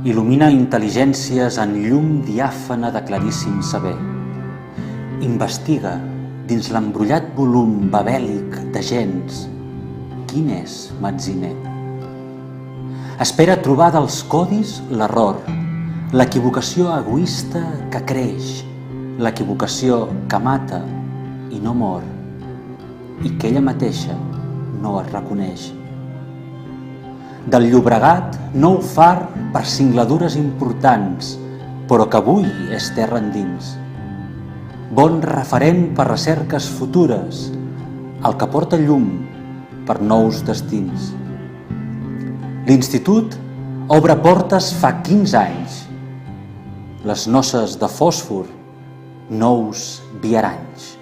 Il·lumina intel·ligències en llum diàfana de claríssim saber. Investiga, dins l'embrollat volum babèlic de gens, quin és metziner. Espera trobar dels codis l'error, l'equivocació egoista que creix, l'equivocació que mata i no mor, i que ella mateixa no es reconeix. Del Llobregat, nou far per singladures importants, però que avui és terra endins. Bon referent per recerques futures, el que porta llum per nous destins. L'Institut obre portes fa 15 anys. Les noces de fòsfor, nous viaranys.